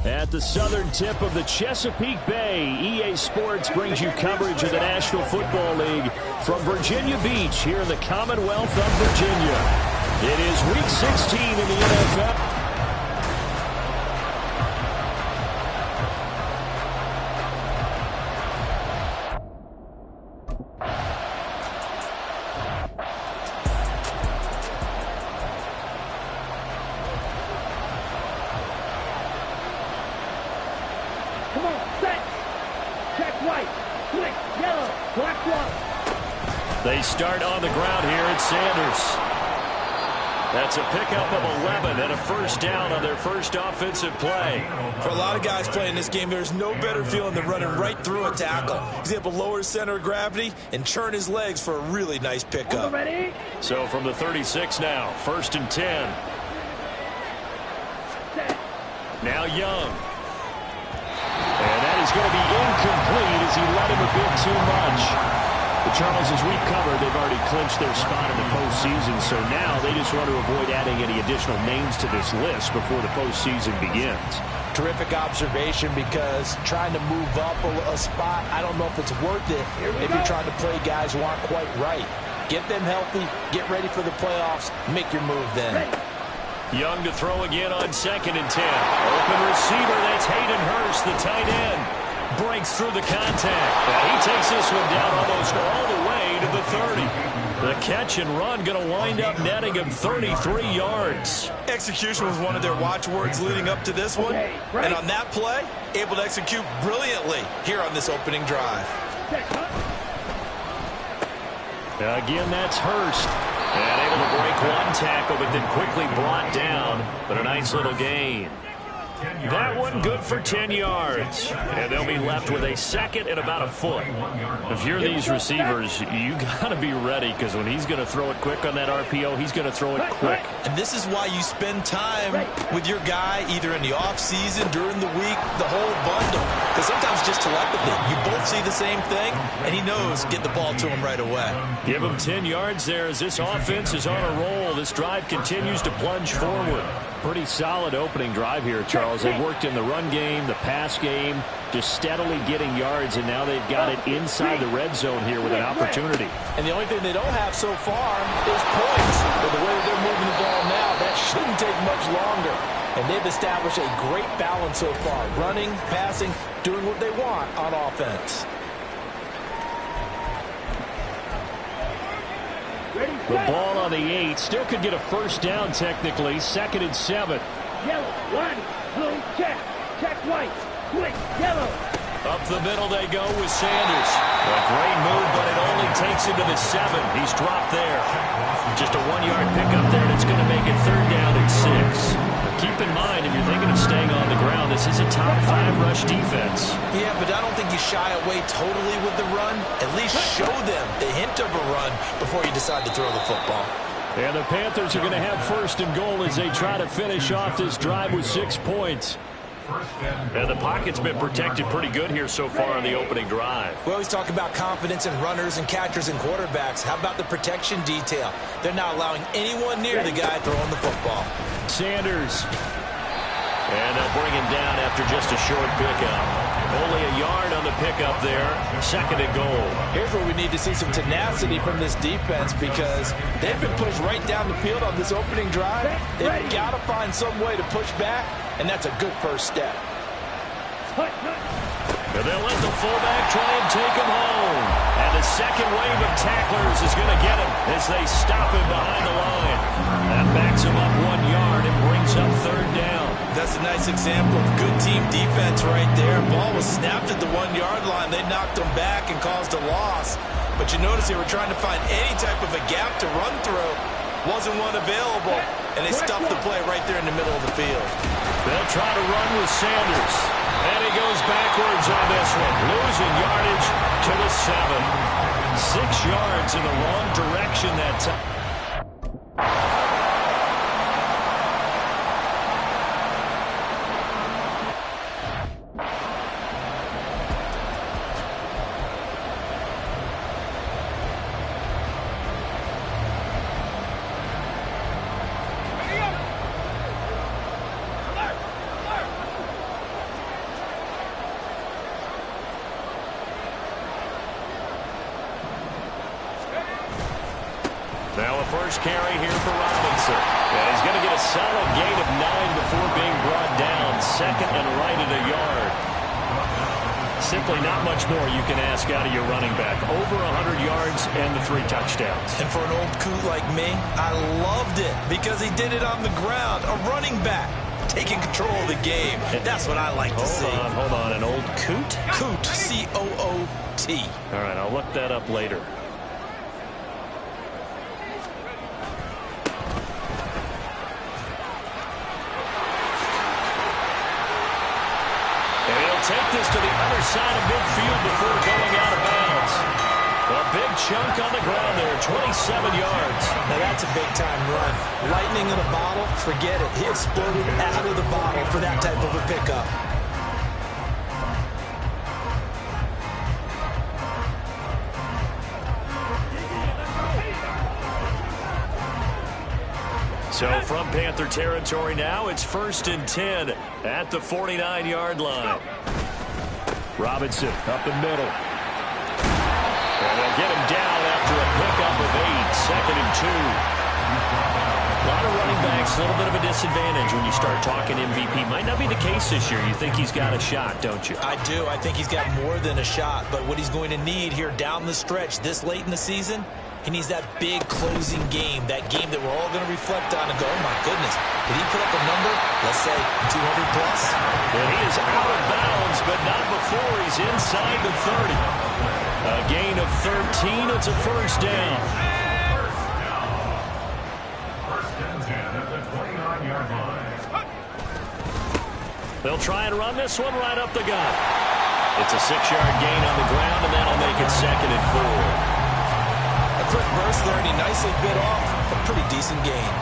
At the southern tip of the Chesapeake Bay, EA Sports brings you coverage of the National Football League from Virginia Beach here in the Commonwealth of Virginia. It is Week 16 in the NFL. They start on the ground here at Sanders. That's a pickup of 11 and a first down on their first offensive play. For a lot of guys playing this game, there's no better feeling than running right through a tackle. He's able to lower his center of gravity and churn his legs for a really nice pickup. So from the 36 now, 1st and 10. Now Young. And that is going to be incomplete as he let him a bit too much. But Charles, as we've covered, they've already clinched their spot in the postseason, so now they just want to avoid adding any additional names to this list before the postseason begins. Terrific observation, because trying to move up a spot, I don't know if it's worth it if you're trying to play guys who aren't quite right. Get them healthy, get ready for the playoffs, make your move then. Young to throw again on 2nd and 10. Open receiver, that's Hayden Hurst, the tight end. Breaks through the contact. He takes this one down almost all the way to the 30. The catch and run going to wind up netting him 33 yards. Execution was one of their watchwords leading up to this one. And on that play, able to execute brilliantly here on this opening drive. Again, that's Hurst. And able to break one tackle, but then quickly brought down. But a nice little gain. That one good for 10 yards. And they'll be left with a 2nd and about a foot. If you're these receivers, you got to be ready, because when he's going to throw it quick on that RPO, he's going to throw it quick. And this is why you spend time with your guy either in the offseason, during the week, the whole bundle. Because sometimes just telepathy, you both see the same thing, and he knows get the ball to him right away. Give him 10 yards there as this offense is on a roll. This drive continues to plunge forward. Pretty solid opening drive here, Charles. They've worked in the run game, the pass game, just steadily getting yards, and now they've got it inside the red zone here with an opportunity. And the only thing they don't have so far is points. But the way they're moving the ball now, that shouldn't take much longer. And they've established a great balance so far. Running, passing, doing what they want on offense. The ball on the 8. Still could get a first down technically. 2nd and 7. Yellow, 1, blue, check. Check white, quick, yellow. Up the middle they go with Sanders. A great move, but it only takes him to the 7. He's dropped there. Just a 1-yard pickup there, and it's going to make it 3rd down and 6. Keep in mind, if you're thinking of staying on the ground, this is a top 5 rush defense. Yeah, but I don't think you shy away totally with the run. At least show them the hint of a run before you decide to throw the football. And the Panthers are going to have 1st and goal as they try to finish off this drive with 6 points. And the pocket's been protected pretty good here so far on the opening drive. We always talk about confidence in runners and catchers and quarterbacks. How about the protection detail? They're not allowing anyone near the guy throwing the football. Sanders. And they'll bring him down after just a short pickup. Only a yard on the pickup there. 2nd and goal. Here's where we need to see some tenacity from this defense, because they've been pushed right down the field on this opening drive. They've got to find some way to push back, and that's a good first step. And they'll let the fullback try and take him home. And the second wave of tacklers is going to get him as they stop him behind the line. That backs him up 1 yard and brings up 3rd down. That's a nice example of good team defense right there. Ball was snapped at the 1-yard line. They knocked him back and caused a loss. But you notice they were trying to find any type of a gap to run through. Wasn't one available, and they stuffed the play right there in the middle of the field. They'll try to run with Sanders. And he goes backwards on this one. Losing yardage to the 7. 6 yards in the wrong direction that time. first carry here for Robinson. And he's going to get a solid gain of 9 before being brought down. Second and right at a yard. Simply not much more you can ask out of your running back. Over 100 yards and the 3 touchdowns. And for an old coot like me, I loved it because he did it on the ground. A running back taking control of the game. That's what I like to see. Hold on. An old coot? Coot, C-O-O-T. All right, I'll look that up later. Take this to the other side of midfield before going out of bounds. A big chunk on the ground there, 27 yards. Now that's a big-time run. Lightning in a bottle, forget it. He exploded out of the bottle for that type of a pickup. So from Panther territory now, it's 1st and 10 at the 49-yard line. Robinson up the middle. And they'll get him down after a pickup of 8, 2nd and 2. A lot of running backs, a little bit of a disadvantage when you start talking MVP. Might not be the case this year. You think he's got a shot, don't you? I do. I think he's got more than a shot. But what he's going to need here down the stretch this late in the season, he needs that big closing game, that game that we're all going to reflect on and go, oh, my goodness, did he put up a number, let's say, 200 plus? And he is out of bounds, but not before he's inside the 30. A gain of 13. It's a first down. First and 10 at the 29-yard line. They'll try and run this one right up the gut. It's a 6-yard gain on the ground, and that'll make it 2nd and 4. Quick burst there, and he nicely bit off a pretty decent gain.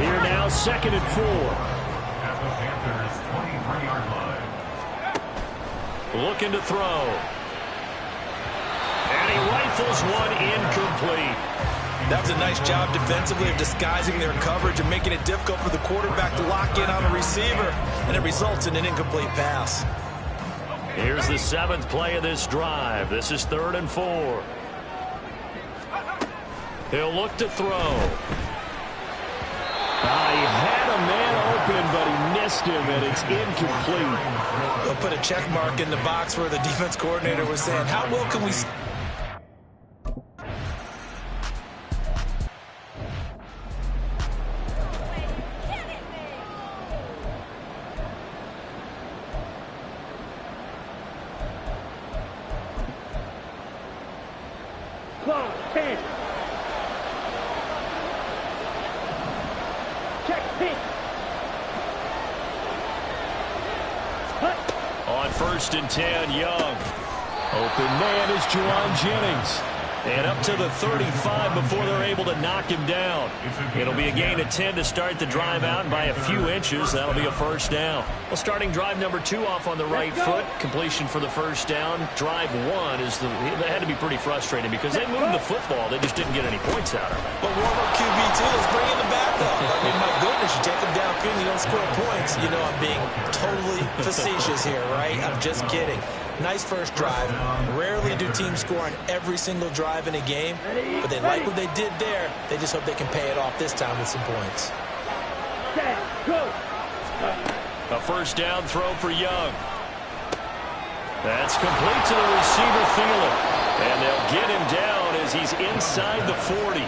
Here now, 2nd and 4. At the Panthers' 23-yard line. Looking to throw. And he rifles one incomplete. That was a nice job defensively of disguising their coverage and making it difficult for the quarterback to lock in on a receiver, and it results in an incomplete pass. Here's the 7th play of this drive. This is 3rd and 4. He'll look to throw. He had a man open, but he missed him, and it's incomplete. They'll put a check mark in the box where the defense coordinator was saying, how well can we... Close, 10. Check, 6. On 1st and 10, Young. Open man is Juwan Jennings. And up to the 35 before they're able to knock him down. It'll be a gain of 10 to start the drive out, and by a few inches, that'll be a first down. Well, starting drive number 2 off on the right foot. Completion for the first down. Drive 1 is that had to be pretty frustrating because they moved the football. They just didn't get any points out of it. But warm-up QB2 is bringing the backup. I mean, my goodness, you take them downfield, you don't score points. You know I'm being totally facetious here, right? I'm just kidding. Nice first drive. Rarely do teams score on every single drive in a game, but they like what they did there. They just hope they can pay it off this time with some points. Set, go. A first down throw for Young. That's complete to the receiver, Thielen. And they'll get him down as he's inside the 40.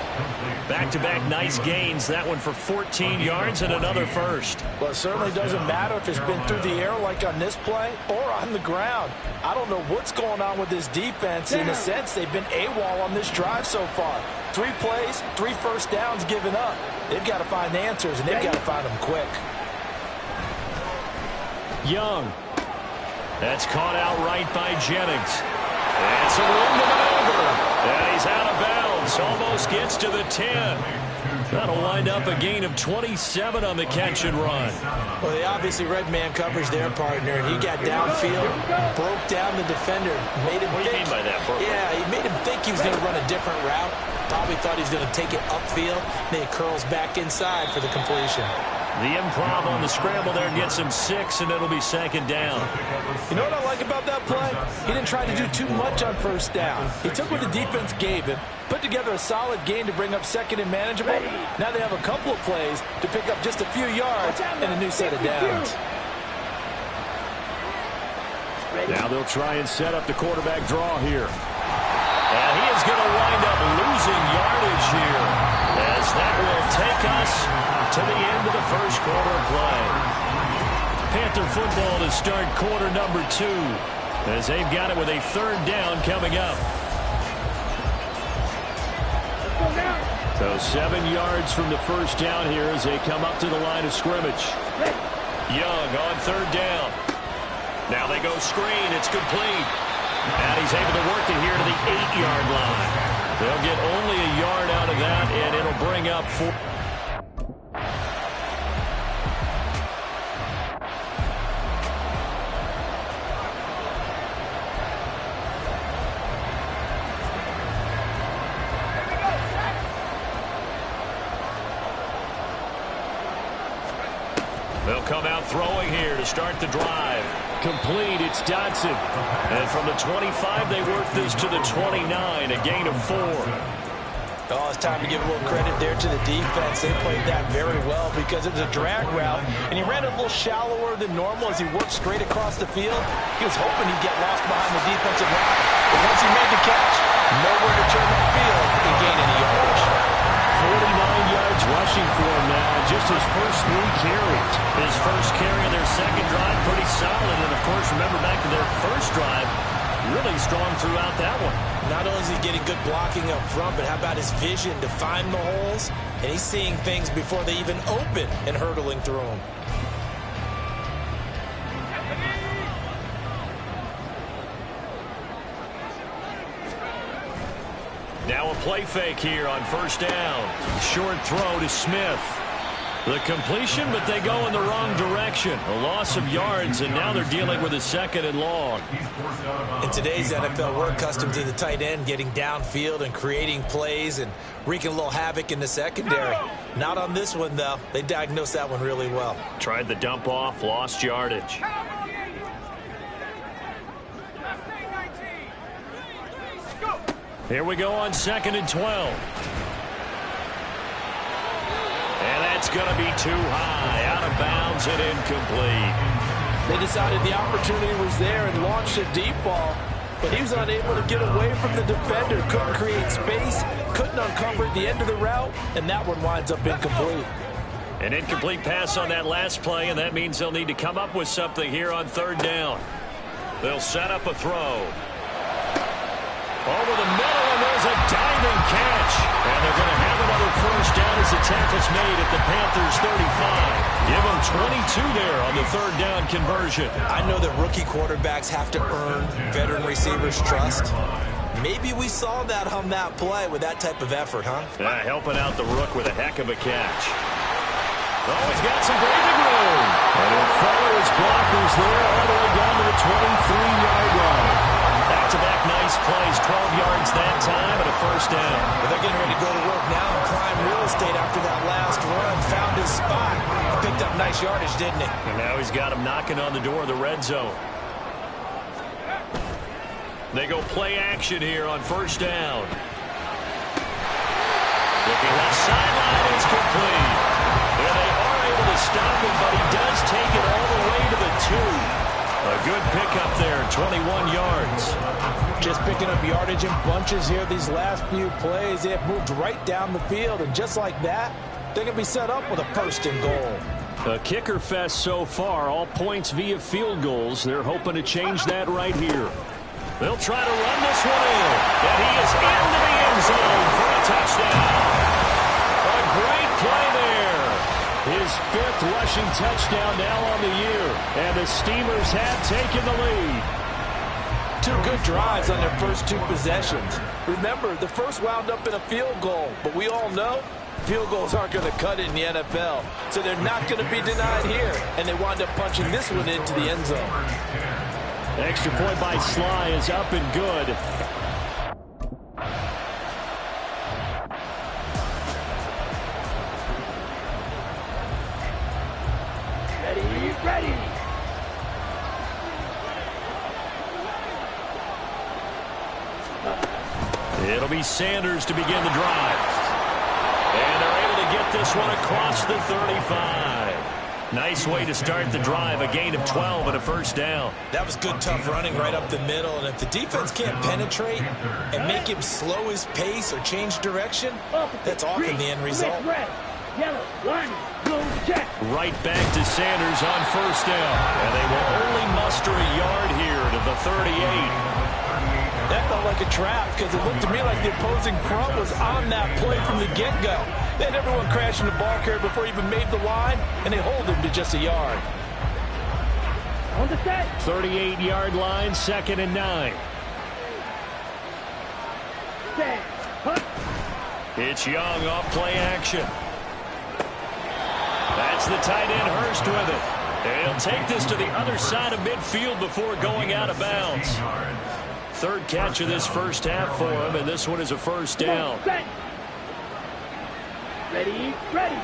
Back-to-back nice gains. That one for 14 yards and another first. Well, it certainly doesn't matter if it's been through the air like on this play or on the ground. I don't know what's going on with this defense. In a sense, they've been AWOL on this drive so far. 3 plays, 3 first downs given up. They've got to find answers, and they've got to find them quick. Young. That's caught out right by Jennings. And some room to maneuver. And he's out of bounds. Almost gets to the 10. That'll wind up a gain of 27 on the catch and run. Well, they obviously read man coverage their partner, and he got downfield, broke down the defender, made him What do you mean by that, Burke? Yeah, he made him think he was going to run a different route. Probably thought he was going to take it upfield. Then he curls back inside for the completion. The improv on the scramble there gets him 6, and it'll be second down. You know what I like about that play? He didn't try to do too much on first down. He took what the defense gave him, put together a solid game to bring up second and manageable. Now they have a couple of plays to pick up just a few yards and a new set of downs. Now they'll try and set up the quarterback draw here. And he is going to wind up losing yardage here, as that will take us to the end of the first quarter play. Panther football to start quarter number 2, as they've got it with a third down coming up. So 7 yards from the first down here as they come up to the line of scrimmage. Young on third down. Now they go screen. It's complete. And he's able to work it here to the 8-yard line. They'll get only a yard out of that, and it'll bring up 4. They'll come out throwing here to start the drive. Complete, it's Dotson. And from the 25, they work this to the 29, a gain of 4. Oh, it's time to give a little credit there to the defense. They played that very well because it was a drag route, and he ran a little shallower than normal as he worked straight across the field. He was hoping he'd get lost behind the defensive line. But once he made the catch, nowhere to turn that field and gain any yardage. 49 yards rushing for him now, just his first 3 carries. His first carry in their second drive, pretty solid. And, of course, remember back to their first drive, really strong throughout that one. Not only is he getting good blocking up front, but how about his vision to find the holes? And he's seeing things before they even open and hurdling through them. Now a play fake here on first down. Short throw to Smith. The completion, but they go in the wrong direction. A loss of yards, and now they're dealing with a second and long. In today's NFL, we're accustomed to the tight end getting downfield and creating plays and wreaking a little havoc in the secondary. Not on this one, though. They diagnosed that one really well. Tried the dump off, lost yardage. Here we go on 2nd and 12. And that's going to be too high, out of bounds and incomplete. They decided the opportunity was there and launched a deep ball, but he was unable to get away from the defender, couldn't create space, couldn't uncover the end of the route, and that one winds up incomplete. An incomplete pass on that last play, and that means they'll need to come up with something here on third down. They'll set up a throw. Over the middle, and there's a diving catch. And they're going to have another first down as the tackle's made at the Panthers' 35. Give them 22 there on the third down conversion. I know that rookie quarterbacks have to earn veteran receivers' trust. Maybe we saw that on that play with that type of effort, huh? Yeah, helping out the rook with a heck of a catch. Oh, he's got some breathing room. And he'll follow his blockers there all the way down to the 23-yard line. Back-to-back nice plays, 12 yards that time and a first down. But they're getting ready to go to work now and climb real estate after that last run. Found his spot. Picked up nice yardage, didn't he? And now he's got him knocking on the door of the red zone. They go play action here on first down. Looking left sideline, it's complete. And they are able to stop him, but he does take it all the way to the 2. A good pickup there, 21 yards. Just picking up yardage in bunches here these last few plays. They have moved right down the field, and just like that, they're going to be set up with a first and goal. A kicker fest so far, all points via field goals. They're hoping to change that right here. They'll try to run this one in, and he is into the end zone for a touchdown. A great play there. His 5th rushing touchdown now on the year, and the Steamers have taken the lead. 2 good drives on their first 2 possessions. Remember, the first wound up in a field goal, but we all know field goals aren't going to cut it in the NFL, so they're not going to be denied here, and they wind up punching this one into the end zone. Extra point by Sly is up and good. be Sanders to begin the drive. And they're able to get this one across the 35. Nice way to start the drive, a gain of 12 and a first down. That was good, tough running right up the middle. And if the defense can't penetrate and make him slow his pace or change direction, that's often the end result. Yellow, line, blue, check. Right back to Sanders on first down. And they will only muster a yard here to the 38. That felt like a trap because it looked to me like the opposing front was on that play from the get-go. They had everyone crashing the ball carrier before he even made the line, and they hold him to just a yard. On the set. 38-yard line, 2nd and 9. Set. Hunt. It's Young off play action. That's the tight end Hurst with it. And he'll take this to the other side of midfield before going out of bounds. Third catch of this first half for him, and this one is a first down. Set. Ready, ready.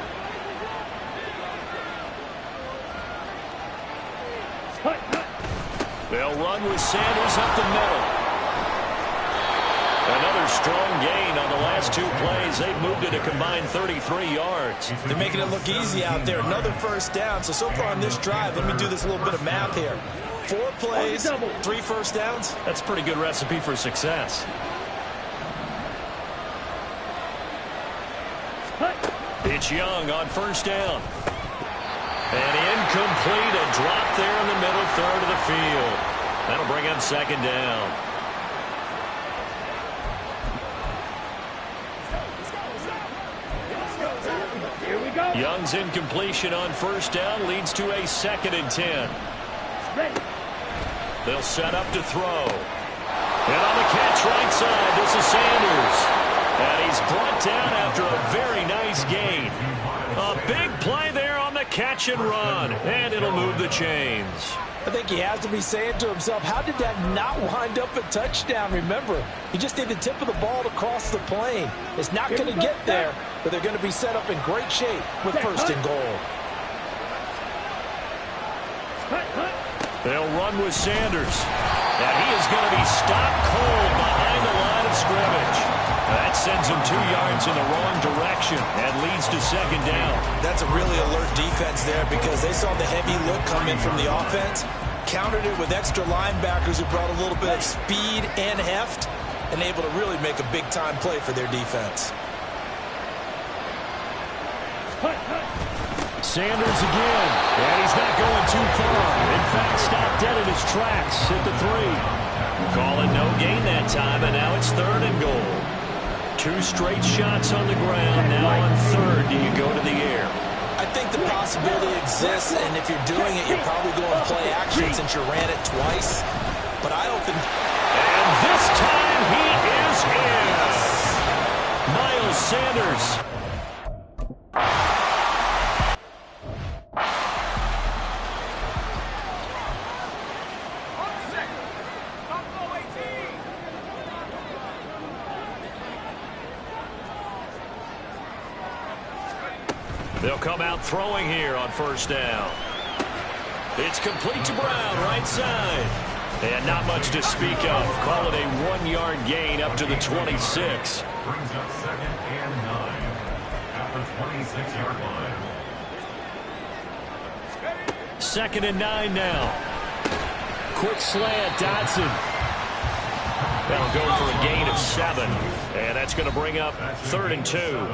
Hut, hut. They'll run with Sanders up the middle. Another strong gain on the last two plays. They've moved it a combined 33 yards. They're making it look easy out there. Another first down. So far on this drive, let me do this little bit of math here. 4 plays, 3 first downs. That's a pretty good recipe for success. It's Young on first down. And incomplete, a drop there in the middle third of the field. That'll bring up second down. Here we go. Young's incompletion on first down leads to a 2nd and 10. Ready. They'll set up to throw. And on the catch right side, this is Sanders. And he's brought down after a very nice gain. A big play there on the catch and run. And it'll move the chains. I think he has to be saying to himself, how did that not wind up a touchdown? Remember, he just need the tip of the ball to cross the plane. It's not going to get there, but they're going to be set up in great shape with first and goal. They'll run with Sanders. And he is going to be stopped cold behind the line of scrimmage. That sends him 2 yards in the wrong direction and leads to second down. That's a really alert defense there because they saw the heavy look come in from the offense, countered it with extra linebackers who brought a little bit of speed and heft, and able to really make a big-time play for their defense. Sanders again, and he's not going too far. In fact, stopped dead in his tracks at the 3. Calling no gain that time, and now it's 3rd and goal. 2 straight shots on the ground. Now on 3rd, do you go to the air? I think the possibility exists, and if you're doing it, you're probably going play action since you ran it twice. But I open. And this time he is in. Miles Sanders. They'll come out throwing here on first down. It's complete to Brown, right side. And not much to speak of. Call it a 1-yard gain up to the 26. Brings up 2nd and 9 at the 26-yard line. 2nd and 9 now. Quick slant, Dotson. That'll go for a gain of 7. And that's going to bring up 3rd and 2.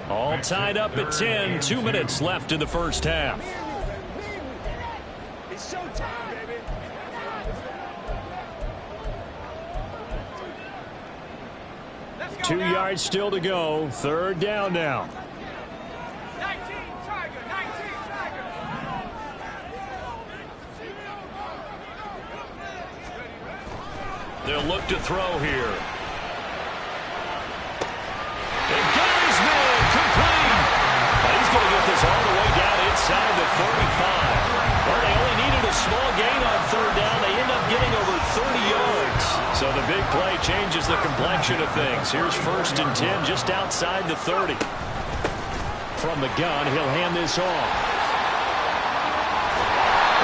All tied up at 10. 2 minutes left in the first half. It's showtime, baby. Let's go 2 now. yards still to go. 3rd down now. 19, Tiger, 19, Tiger. They'll look to throw here. And Gary's man, complete. He's going to get this all the way down inside the 35. Well, they only needed a small gain on 3rd down. They end up getting over 30 yards. So the big play changes the complexion of things. Here's 1st and 10 just outside the 30. From the gun, he'll hand this off.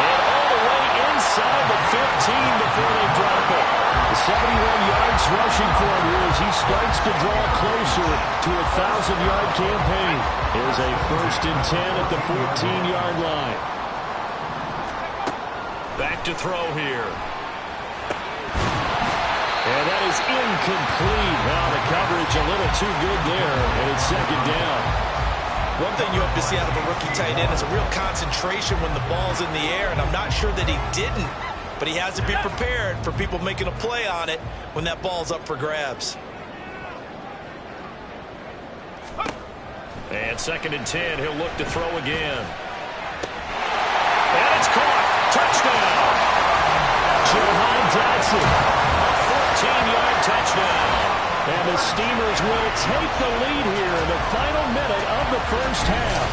And all the way inside the 15 before they drop it. 71 yards rushing for him here as he starts to draw closer to a 1,000-yard campaign. Here's a 1st and 10 at the 14-yard line. Back to throw here. And that is incomplete. Well, the coverage a little too good there, and it's 2nd down. One thing you hope to see out of a rookie tight end is a real concentration when the ball's in the air, and I'm not sure that he didn't, but he has to be prepared for people making a play on it when that ball's up for grabs. And 2nd and 10, he'll look to throw again. And it's caught. Touchdown. Jahan Dotson. 14-yard touchdown. And the Steamers will take the lead here in the final minute of the 1st half.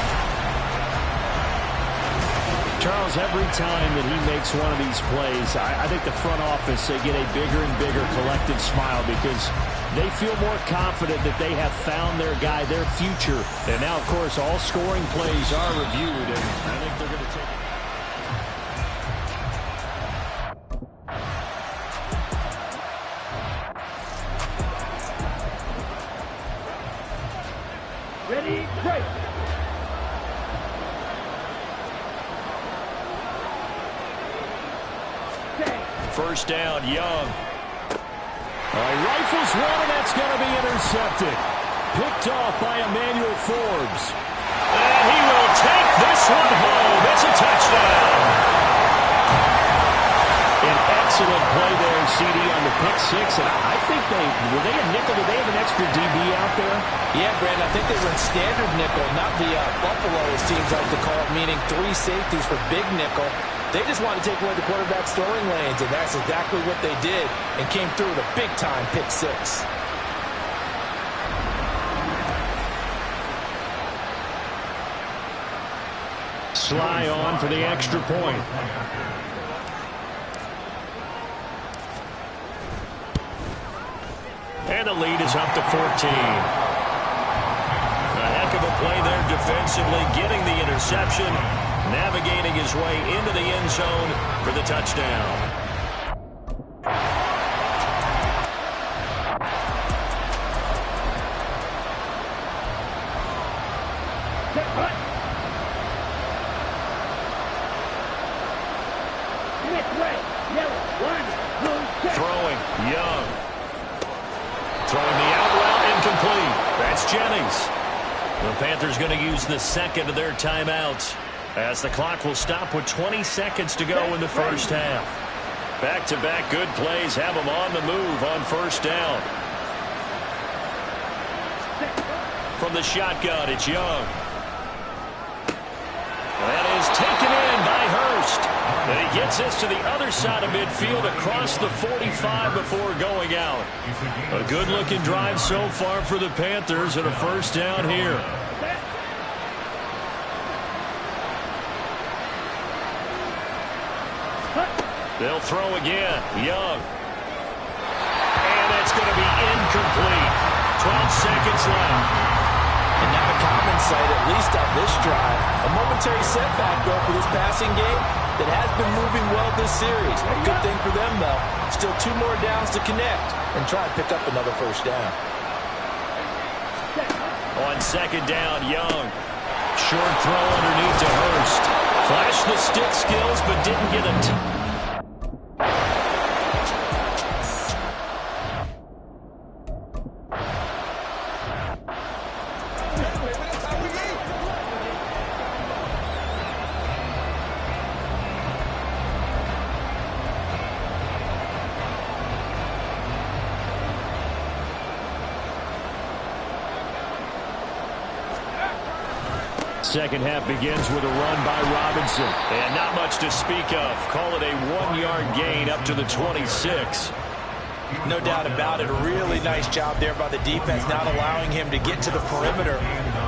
Charles, every time that he makes one of these plays, I think the front office, they get a bigger and bigger collective smile because they feel more confident that they have found their guy, their future. And now, of course, all scoring plays are reviewed, and I think they're going to take it. Ready, break. First down, Young. Rifles one, and that's going to be intercepted. Picked off by Emmanuel Forbes. And he will take this one home. It's a touchdown. An excellent play there, CD, on the pick six. And I think were they a nickel? Did they have an extra DB out there? Yeah, Brandon, I think they were in standard nickel, not the Buffalo, as teams like to call it, meaning 3 safeties for big nickel. They just wanted to take away the quarterback's throwing lanes, and that's exactly what they did, and came through with a big-time pick six. Sly on for the extra point. And the lead is up to 14. A heck of a play there defensively, getting the interception, navigating his way into the end zone for the touchdown. Throwing, Young. Throwing the out route, incomplete. That's Jennings. The Panthers going to use the second of their timeouts as the clock will stop with 20 seconds to go in the first half. Back-to-back good plays have them on the move on first down. From the shotgun, it's Young. That is taken in by Hurst. And he gets this to the other side of midfield across the 45 before going out. A good-looking drive so far for the Panthers and a first down here. They'll throw again. Young. And it's going to be incomplete. 12 seconds left. And not a common sight, at least on this drive. A momentary setback, though, for this passing game that has been moving well this series. A good thing for them, though. Still 2 more downs to connect and try to pick up another first down. On second down, Young. Short throw underneath to Hurst. Flashed the stick skills, but didn't get it. Second half begins with a run by Robinson. And not much to speak of. Call it a 1-yard gain up to the 26. No doubt about it. A really nice job there by the defense, not allowing him to get to the perimeter.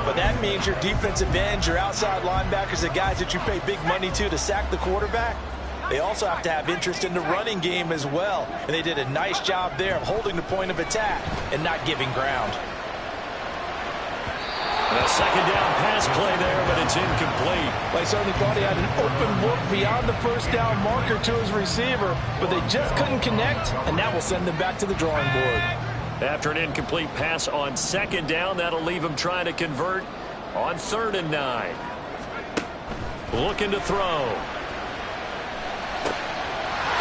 But that means your defensive ends, your outside linebackers, the guys that you pay big money to sack the quarterback, they also have to have interest in the running game as well. And they did a nice job there of holding the point of attack and not giving ground. A second down pass play there, but it's incomplete. I certainly thought he had an open look beyond the first down marker to his receiver, but they just couldn't connect, and that will send them back to the drawing board. After an incomplete pass on second down, that'll leave him trying to convert on 3rd and 9. Looking to throw.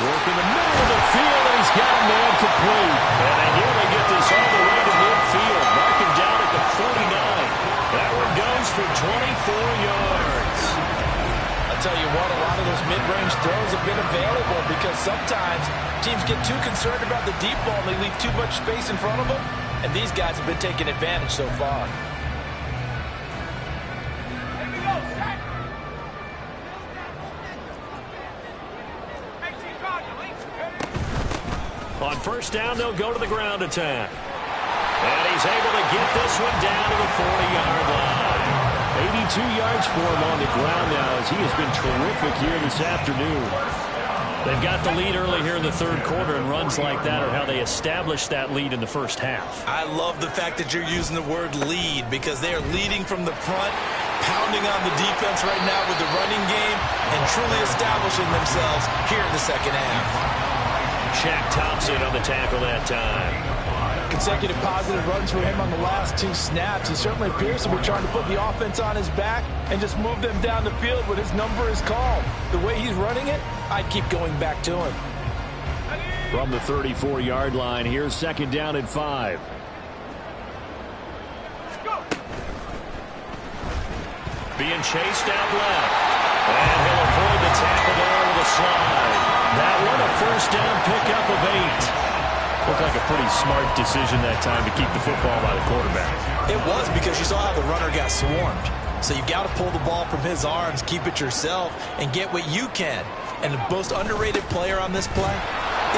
Working the middle of the field, and he's got a man complete. And they nearly get this all the way to midfield. Marking down at the 49. That one goes for 24 yards. I'll tell you what, a lot of those mid-range throws have been available because sometimes teams get too concerned about the deep ball and they leave too much space in front of them. And these guys have been taking advantage so far. On first down, they'll go to the ground attack. And he's able to get this one down to the 40-yard line. 82 yards for him on the ground now as he has been terrific here this afternoon. They've got the lead early here in the 3rd quarter, and runs like that are how they establish that lead in the first half. I love the fact that you're using the word lead because they are leading from the front, pounding on the defense right now with the running game, and truly establishing themselves here in the second half. Shaq Thompson on the tackle that time. Consecutive positive runs for him on the last 2 snaps. He certainly appears to be trying to put the offense on his back and just move them down the field when his number is called. The way he's running it, I'd keep going back to him. From the 34-yard line, here's 2nd down and 5. Being chased out left. And he'll avoid the tackle there with a slide. That one a first down pickup of 8. Looked like a pretty smart decision that time to keep the football by the quarterback. It was because you saw how the runner got swarmed. So you got to pull the ball from his arms, keep it yourself, and get what you can. And the most underrated player on this play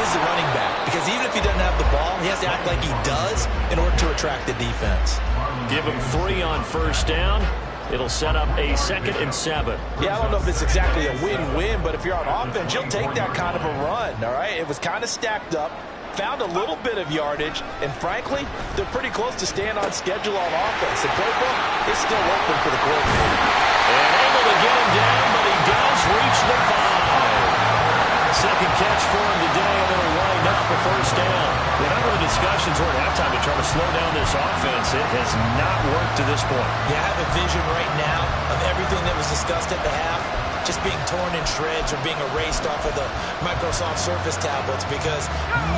is the running back. Because even if he doesn't have the ball, he has to act like he does in order to attract the defense. Give him 3 on first down. It'll set up a 2nd and 7. Yeah, I don't know if it's exactly a win-win, but if you're on offense, you'll take that kind of a run, all right? It was kind of stacked up, found a little bit of yardage, and frankly, they're pretty close to staying on schedule on offense. The playbook is still open for the coordinator. And able to get him down, but he does reach the 5. Second catch for him today, and it'll wind up a first down. Whatever the discussions were at halftime to try to slow down this offense, it has not worked to this point. Yeah, I have a vision right now of everything that was discussed at the half just being torn in shreds or being erased off of the Microsoft Surface tablets because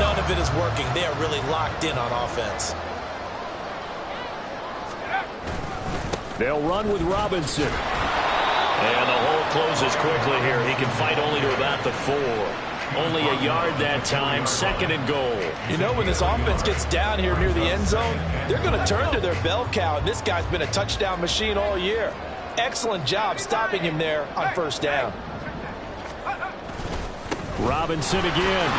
none of it is working. They are really locked in on offense. They'll run with Robinson. And the hole closes quickly here. He can fight only to about the 4. Only a yard that time. 2nd and goal. You know, when this offense gets down here near the end zone, they're going to turn to their bell cow, and this guy's been a touchdown machine all year. Excellent job stopping him there on first down. Robinson again.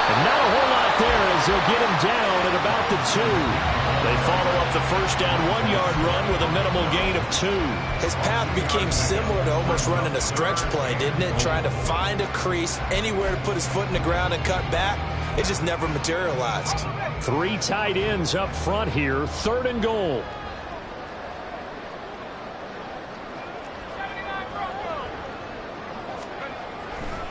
And not a whole lot there as they'll get him down at about the 2. They follow up the first down 1-yard run with a minimal gain of 2. His path became similar to almost running a stretch play, didn't it? Trying to find a crease, anywhere to put his foot in the ground and cut back. It just never materialized. 3 tight ends up front here. 3rd and goal.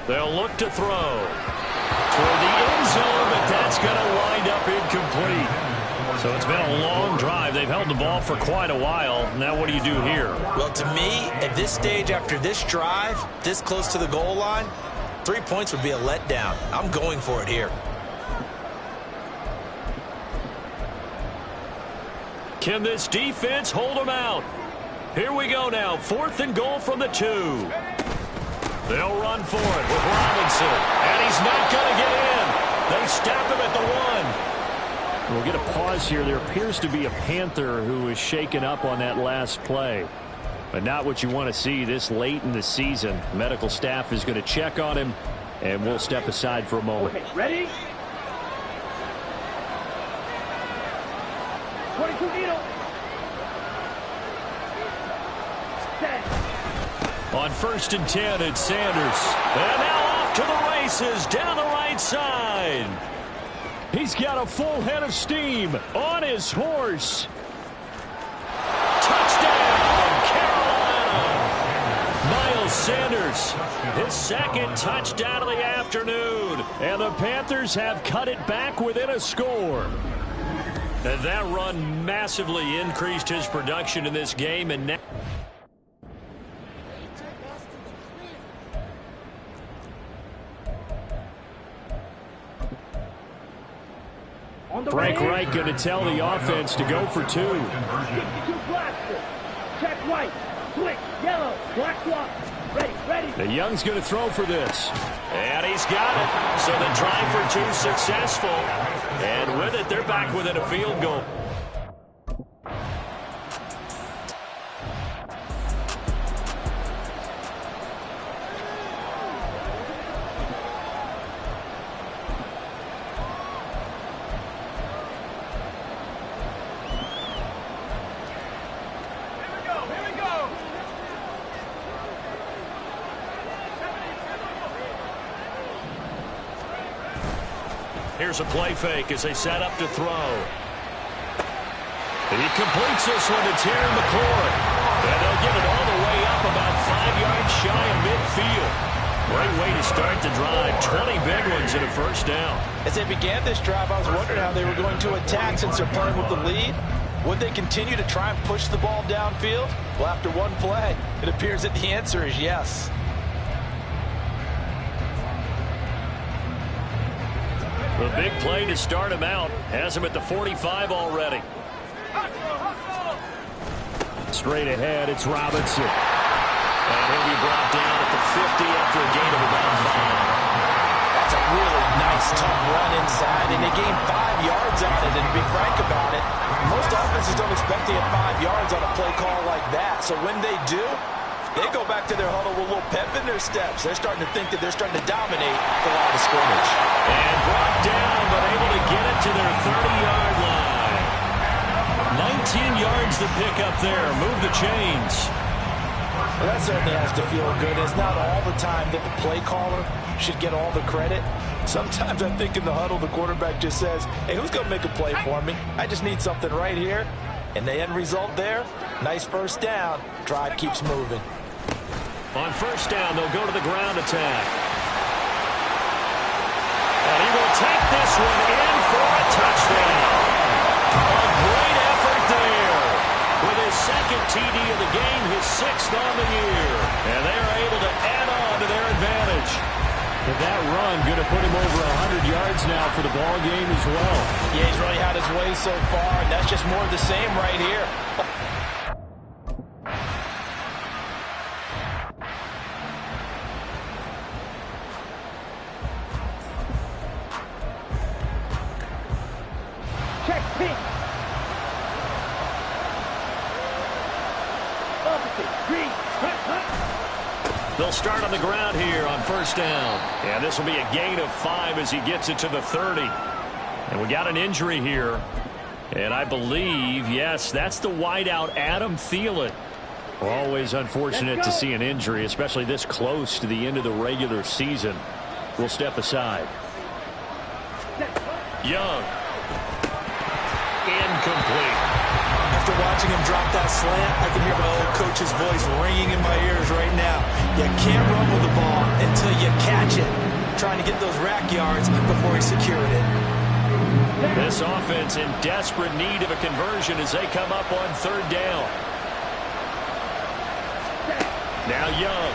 They'll look to throw toward the end zone, but that's going to wind up incomplete. So it's been a long drive. They've held the ball for quite a while. Now what do you do here? Well, to me, at this stage after this drive, this close to the goal line, 3 points would be a letdown. I'm going for it here. Can this defense hold them out? Here we go now. 4th and goal from the 2. They'll run for it with Robinson. And he's not going to get in. They stop him at the 1. We'll get a pause here. There appears to be a Panther who is shaken up on that last play. But not what you want to see this late in the season. Medical staff is going to check on him, and we'll step aside for a moment. Okay, ready? 22 needle. Set. On 1st and 10, it's Sanders. And now off to the races down the right side. He's got a full head of steam on his horse. Sanders, his second touchdown of the afternoon. And the Panthers have cut it back within a score. And that run massively increased his production in this game. And now Frank Reich going to tell the offense to go for 2. 62 blaster. Check white. Switch. Yellow. Black swap. Ready. The Young's going to throw for this. And he's got it. So the try for 2 successful. And with it, they're back within a field goal. Here's a play fake as they set up to throw. And he completes this one to Terry McLaurin. And they'll get it all the way up about 5 yards shy of midfield. Great way to start the drive. 20 big ones and a first down. As they began this drive, I was wondering how they were going to attack since they're playing with the lead. Would they continue to try and push the ball downfield? Well, after one play, it appears that the answer is yes. The big play to start him out has him at the 45 already. Straight ahead, it's Robinson. And he'll be brought down at the 50 after a gain of about 5. That's a really nice, tough run inside, and they gained 5 yards on it. And to be frank about it, most offenses don't expect to get 5 yards on a play call like that. So when they do, they go back to their huddle with a little pep in their steps. They're starting to think that they're starting to dominate the line of scrimmage. And brought down, but able to get it to their 30-yard line. 19 yards to pick up there. Move the chains. Well, that certainly has to feel good. It's not all the time that the play caller should get all the credit. Sometimes I think in the huddle, the quarterback just says, hey, who's going to make a play for me? I just need something right here. And the end result there, nice first down. Drive keeps moving. On first down, they'll go to the ground attack. And he will take this one in for a touchdown. A great effort there. With his second TD of the game, his 6th on the year. And they are able to add on to their advantage. And that run going to put him over 100 yards now for the ball game as well. Yeah, he's really had his way so far, and that's just more of the same right here. Check pink. Opposite. Green. They'll start on the ground here on first down. And this will be a gain of 5 as he gets it to the 30. And we got an injury here. And I believe, yes, that's the wideout, Adam Thielen. Always unfortunate to see an injury, especially this close to the end of the regular season. We'll step aside. Young. Incomplete. After watching him drop that slant, I can hear my old coach's voice ringing in my ears right now. You can't run with the ball until you catch it. Trying to get those rack yards before he secured it. This offense in desperate need of a conversion as they come up on third down. Now Young.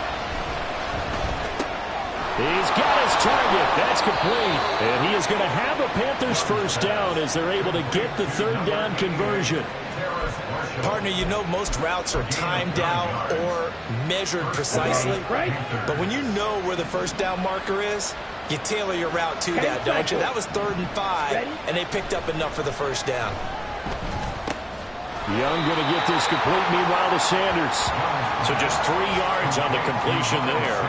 He's got his target. That's complete. And he is going to have a Panthers first down as they're able to get the third down conversion. Partner, you know most routes are timed out or measured precisely. But when you know where the first down marker is, you tailor your route to that, don't you? That was 3rd and 5, and they picked up enough for the first down. Young going to get this complete, meanwhile to Sanders. So just 3 yards on the completion there.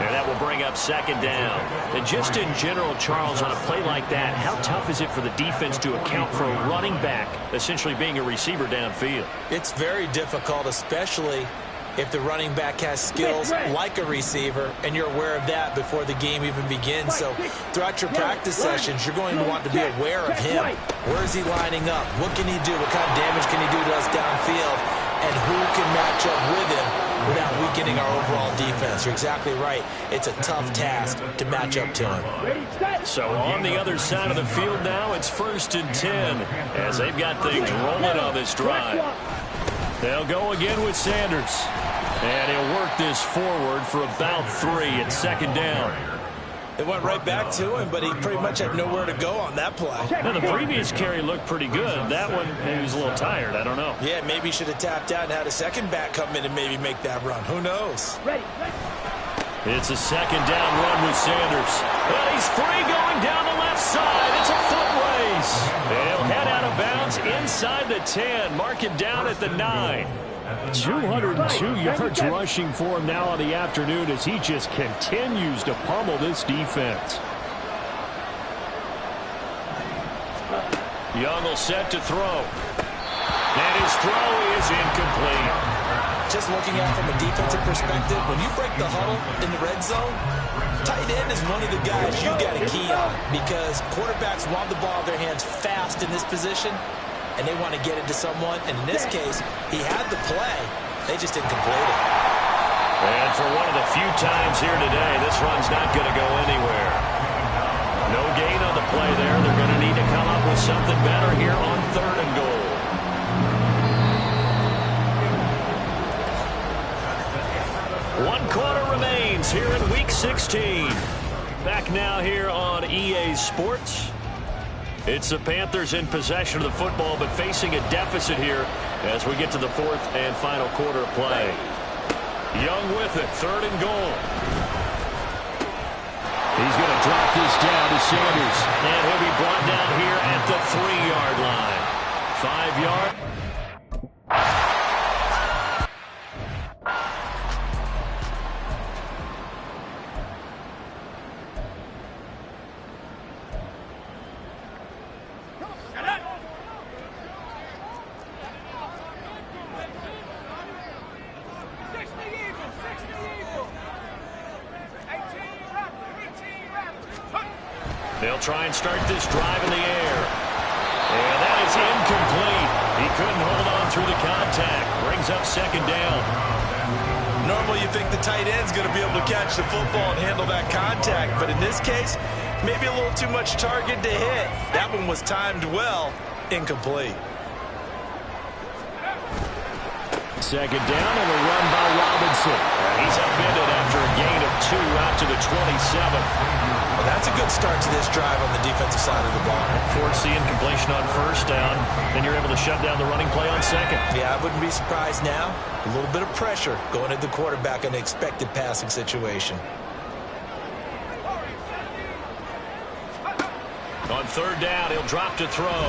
And that will bring up second down. And just in general, Charles, on a play like that, how tough is it for the defense to account for a running back essentially being a receiver downfield? It's very difficult, especially if the running back has skills like a receiver, and you're aware of that before the game even begins. So throughout your practice sessions, you're going to want to be aware of him. Where is he lining up? What can he do? What kind of damage can he do to us downfield? And who can match up with him without weak weakening our overall defense. You're exactly right. It's a tough task to match up to him. So on the other side of the field now, it's 1st and 10 as they've got things rolling on this drive. They'll go again with Sanders. And he'll work this forward for about 3 at 2nd down. They went right back to him, but he pretty much had nowhere to go on that play. Now, the previous carry looked pretty good. That one, maybe he was a little tired. I don't know. Yeah, maybe he should have tapped out and had a second back come in and maybe make that run. Who knows? It's a 2nd down run with Sanders. Well, he's free going down the left side. It's a foot race. They'll head out of bounds inside the 10. Mark him down at the 9. 202 yards rushing for him now on the afternoon as he just continues to pummel this defense. Young will set to throw. And his throw is incomplete. Just looking at it from a defensive perspective, when you break the huddle in the red zone, tight end is one of the guys you got to key on because quarterbacks want the ball in their hands fast in this position, and they want to get it to someone. And in this case, he had the play. They just didn't complete it. And for one of the few times here today, this run's not going to go anywhere. No gain on the play there. They're going to need to come up with something better here on 3rd and goal. One quarter remains here in Week 16. Back now here on EA Sports. It's the Panthers in possession of the football, but facing a deficit here as we get to the 4th and final quarter of play. Young with it, 3rd and goal. He's going to drop this down to Sanders. And he'll be brought down here at the 3-yard line. 5 yard. They'll try and start this drive in the air. And that is incomplete. He couldn't hold on through the contact. Brings up 2nd down. Normally you think the tight end's going to be able to catch the football and handle that contact, but in this case, maybe a little too much target to hit. That one was timed well. Incomplete. 2nd down and a run by Robinson. He's upended after a gain of 2 out to the 27. Well, that's a good start to this drive on the defensive side of the ball. Force the incompletion on 1st down. Then you're able to shut down the running play on 2nd. Yeah, I wouldn't be surprised now. A little bit of pressure going at the quarterback in an expected passing situation. On 3rd down, he'll drop to throw.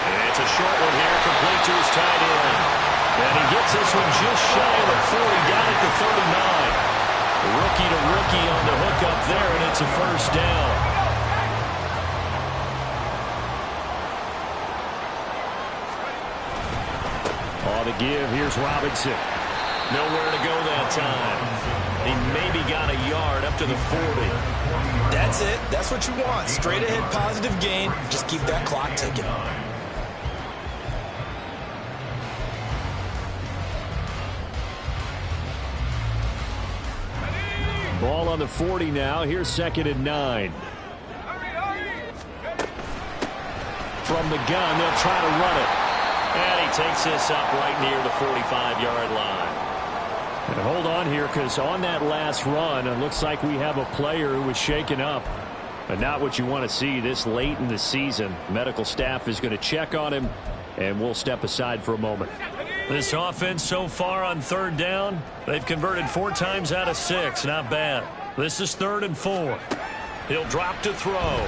And it's a short one here, complete to his tight end. And he gets this one just shy of the 40, down at the 39. Rookie to rookie on the hook up there, and it's a 1st down. On the give, here's Robinson. Nowhere to go that time. He maybe got a yard up to the 40. That's it. That's what you want. Straight ahead positive gain. Just keep that clock ticking. Ball on the 40 now. Here's 2nd and 9. From the gun, they'll try to run it. And he takes this up right near the 45-yard line. And hold on here, because on that last run, it looks like we have a player who was shaken up. But not what you want to see this late in the season. Medical staff is going to check on him, and we'll step aside for a moment. This offense so far on 3rd down, they've converted 4 times out of 6. Not bad. This is 3rd and 4. He'll drop to throw. And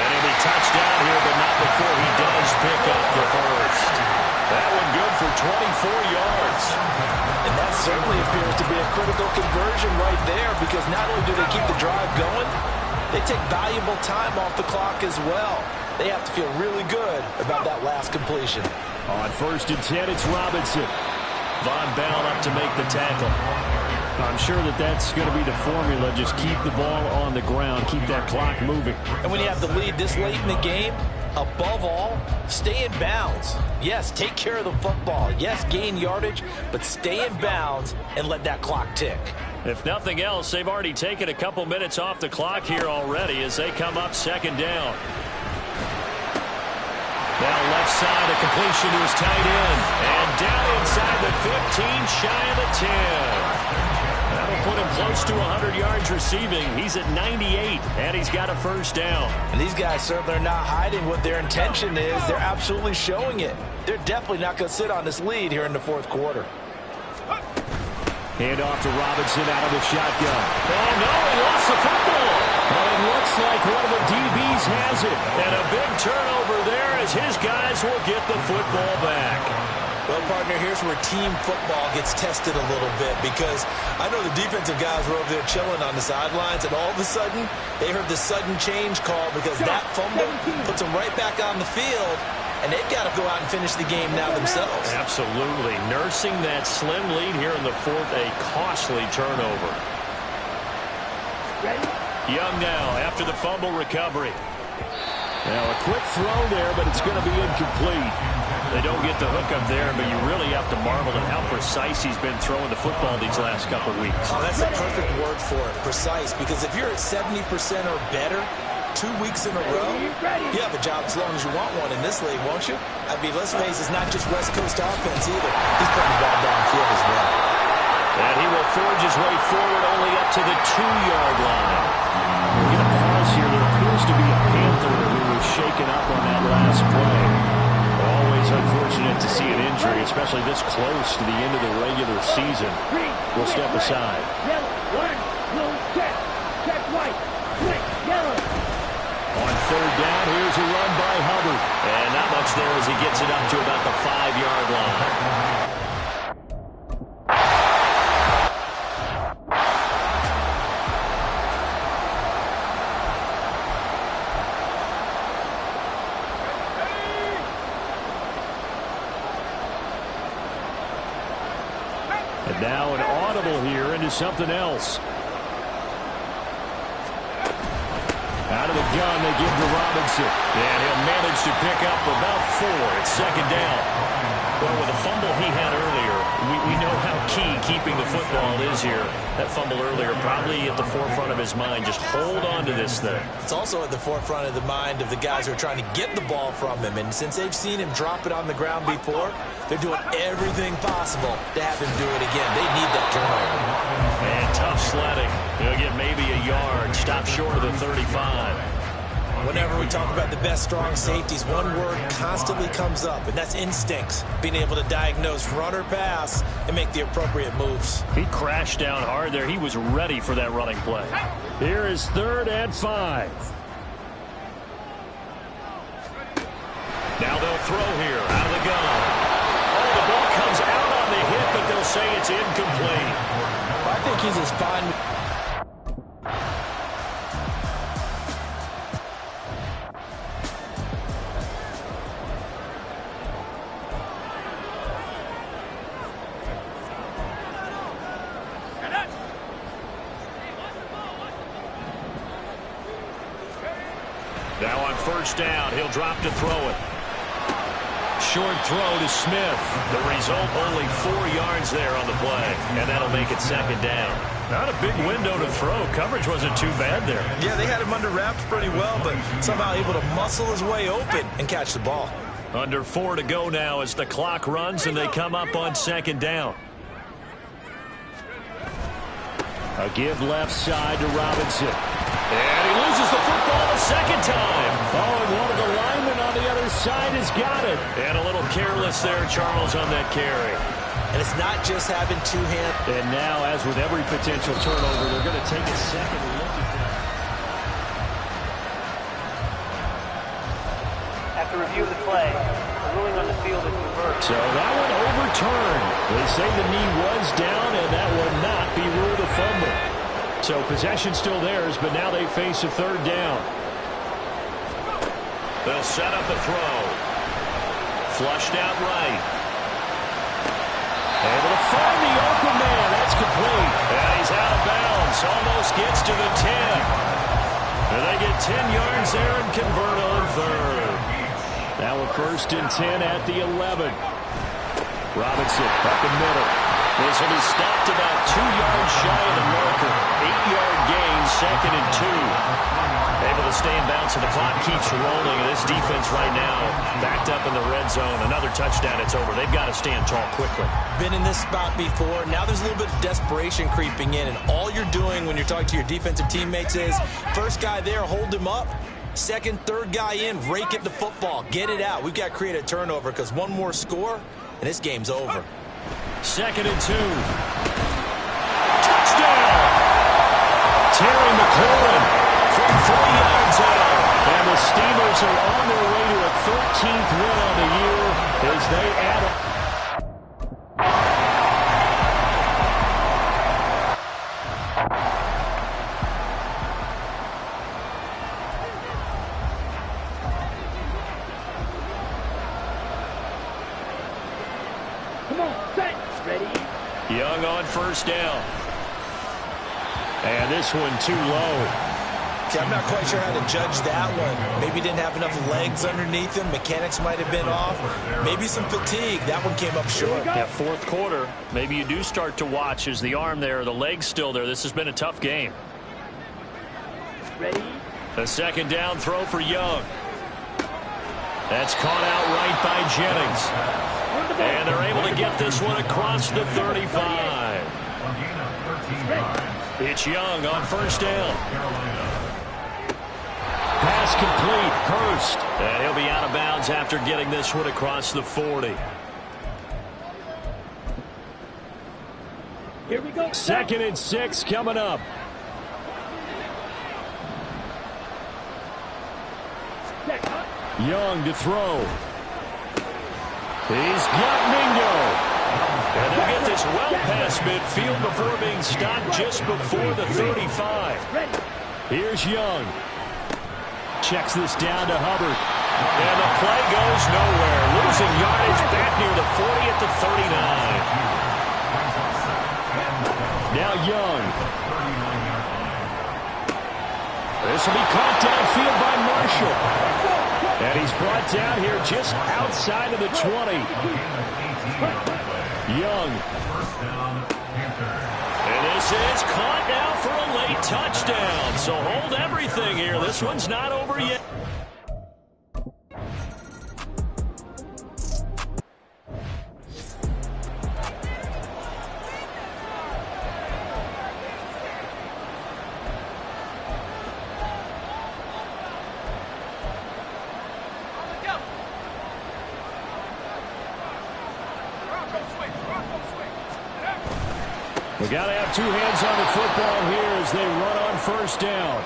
he'll be touched down here, but not before he does pick up the 1st. That one good for 24 yards. And that certainly appears to be a critical conversion right there, because not only do they keep the drive going, they take valuable time off the clock as well. They have to feel really good about that last completion. On 1st and 10, it's Robinson. Von Bell up to make the tackle. I'm sure that that's going to be the formula. Just keep the ball on the ground. Keep that clock moving. And when you have the lead this late in the game, Above all, stay in bounds. Yes, take care of the football. Yes, gain yardage, but stay in bounds and let that clock tick. If nothing else, they've already taken a couple minutes off the clock here already as they come up second down. Now left side, a completion to his tight end. And down inside the 15, shy of the 10. That'll put him close to 100 yards receiving. He's at 98, and he's got a first down. And these guys certainly are not hiding what their intention is. They're absolutely showing it. They're definitely not going to sit on this lead here in the fourth quarter. Hand off to Robinson out of the shotgun. Oh, no, he lost the football. Well, it looks like one of the DBs has it. And a big turnover there as his guys will get the football back. Well, partner, here's where team football gets tested a little bit because I know the defensive guys were over there chilling on the sidelines, and all of a sudden, they heard the sudden change call because that fumble puts them right back on the field, and they've got to go out and finish the game now themselves. Absolutely. Nursing that slim lead here in the fourth, a costly turnover. Young now after the fumble recovery. Now a quick throw there, but it's going to be incomplete. They don't get the hook up there, but you really have to marvel at how precise he's been throwing the football these last couple weeks. Oh, that's a perfect word for it, precise, because if you're at 70% or better 2 weeks in a row, you have a job as long as you want one in this league, won't you? I mean, let's face it, it's not just West Coast offense either. He's putting the ball downfield as well. And he will forge his way forward only up to the 2-yard line. We're going to pause here. There appears to be a Panther who was shaken up on that last play. Always unfortunate to see an injury, especially this close to the end of the regular season. We'll step aside. On third down, here's a run by Hubbard. And not much there as he gets it up to about the 5-yard line. And now an audible here into something else. Out of the gun, they give to Robinson. And he'll manage to pick up about 4 at second down. Well, with the fumble he had earlier, we know how key keeping the football is here. That fumble earlier probably at the forefront of his mind. Just hold on to this thing. It's also at the forefront of the mind of the guys who are trying to get the ball from him. And since they've seen him drop it on the ground before, they're doing everything possible to have him do it again. They need that turnover. And tough sledding. He'll get maybe a yard. Stop short of the 35. Whenever we talk about the best strong safeties, one word constantly comes up, and that's instincts. Being able to diagnose run or pass and make the appropriate moves. He crashed down hard there. He was ready for that running play. Here is 3rd and 5. Now they'll throw here out of the gun. Oh, the ball comes out on the hit, but they'll say it's incomplete. I think he's as fine. Now on first down, he'll drop to throw it. Short throw to Smith. The result, only 4 yards there on the play, and that'll make it second down. Not a big window to throw. Coverage wasn't too bad there. Yeah, they had him under wraps pretty well, but somehow able to muscle his way open and catch the ball. Under 4 to go now as the clock runs and they come up on second down. A give left side to Robinson. And he loses the football a second time. Oh, and one of the linemen on the other side has got it. And a little careless there, Charles, on that carry. And it's not just having 2 hands. And now, as with every potential turnover, they're going to take a second look at that. After review of the play, the ruling on the field is reversed. So that one overturned. They say the knee was down, and that would not be ruled a fumble. So possession still theirs, but now they face a 3rd down. They'll set up a throw. Flushed out right. Able to find the open man. That's complete. And he's out of bounds. Almost gets to the 10. And they get 10 yards there and convert on third. Now a 1st and 10 at the 11. Robinson up the middle. This will be stopped about 2 yards shy of the marker. 8-yard gain, 2nd and 2. Able to stay in bounds, and the clock keeps rolling. And this defense right now backed up in the red zone. Another touchdown, it's over. They've got to stand tall quickly. Been in this spot before. Now there's a little bit of desperation creeping in, and all you're doing when you're talking to your defensive teammates is, first guy there, hold him up. Second, third guy in, rake at the football. Get it out. We've got to create a turnover because one more score, and this game's over. 2nd and 2. Touchdown! Terry McLaurin from 3 yards out. And the Steelers are on their way to a 13th win on the year as they add up. Come on, set. Ready? Young on 1st down. And this one too low. See, I'm not quite sure how to judge that one. Maybe didn't have enough legs underneath him. Mechanics might have been off. Maybe some fatigue. That one came up short. Yeah, 4th quarter. Maybe you do start to watch as the arm there, the leg's still there. This has been a tough game. Ready? A 2nd down throw for Young. That's caught out right by Jennings. And they're able to get this one across the 35. It's Young on 1st down. Pass complete, Hurst. And he'll be out of bounds after getting this one across the 40. Here we go. 2nd and 6 coming up. Set. Young to throw. He's got Mingo. And they'll get this well past midfield before being stopped just before the 35. Ready. Here's Young. Checks this down to Hubbard. And the play goes nowhere. Losing yardage back near the 40 at the 39. Now Young. This will be caught downfield by Marshall. And he's brought down here just outside of the 20. Young. And this is caught now for a late touchdown. So hold everything here. This one's not over yet. We got to have 2 hands on the football here as they run on 1st down.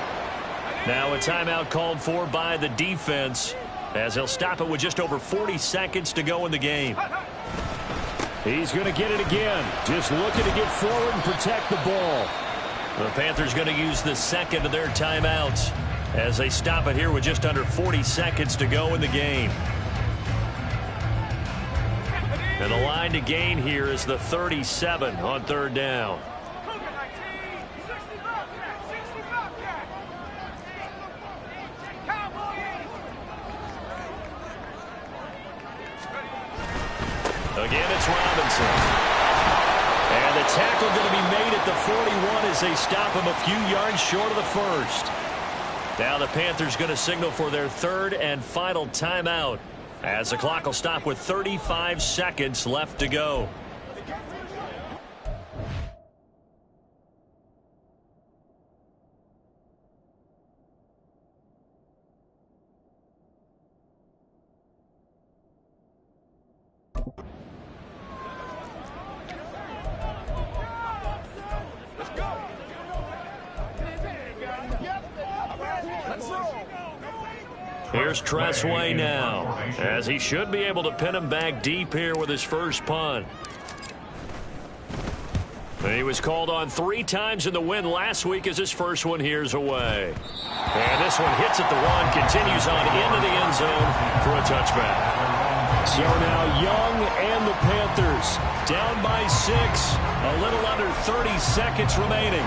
Now a timeout called for by the defense as they'll stop it with just over 40 seconds to go in the game. He's going to get it again. Just looking to get forward and protect the ball. The Panthers going to use the 2nd of their timeouts as they stop it here with just under 40 seconds to go in the game. And the line to gain here is the 37 on 3rd down. Again, it's Robinson. And the tackle going to be made at the 41 as they stop him a few yards short of the 1st. Now the Panthers going to signal for their 3rd and final timeout, as the clock will stop with 35 seconds left to go. Here's Tressway now, as he should be able to pin him back deep here with his first punt. He was called on 3 times in the win last week as his first one here's away. And this one hits at the 1, continues on into the end zone for a touchback. So now Young and the Panthers down by 6, a little under 30 seconds remaining.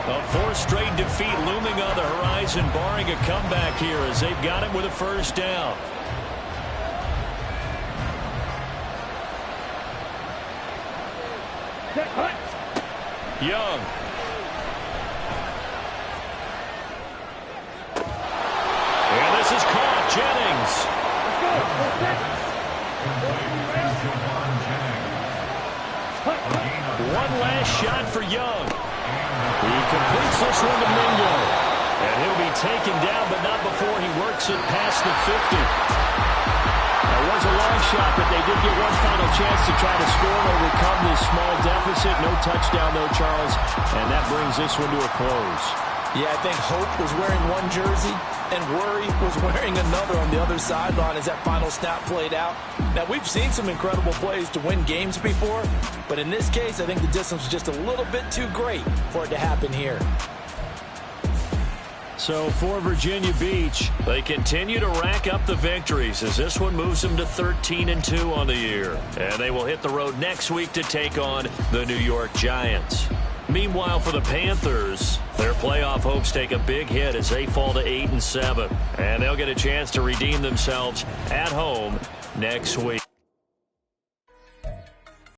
A fourth straight defeat looming on the horizon, barring a comeback here as they've got it with a first down. Young. And this is caught. Jennings. One last shot for Young. He completes this one to Mingo. And he'll be taken down, but not before he works it past the 50. That was a long shot, but they did get one final chance to try to score and overcome this small deficit. No touchdown, though, Charles. And that brings this one to a close. Yeah, I think Hope was wearing one jersey and Worry was wearing another on the other sideline as that final snap played out. Now, we've seen some incredible plays to win games before, but in this case, I think the distance was just a little bit too great for it to happen here. So for Virginia Beach, they continue to rack up the victories as this one moves them to 13-2 on the year. And they will hit the road next week to take on the New York Giants. Meanwhile, for the Panthers, their playoff hopes take a big hit as they fall to 8-7. And they'll get a chance to redeem themselves at home next week.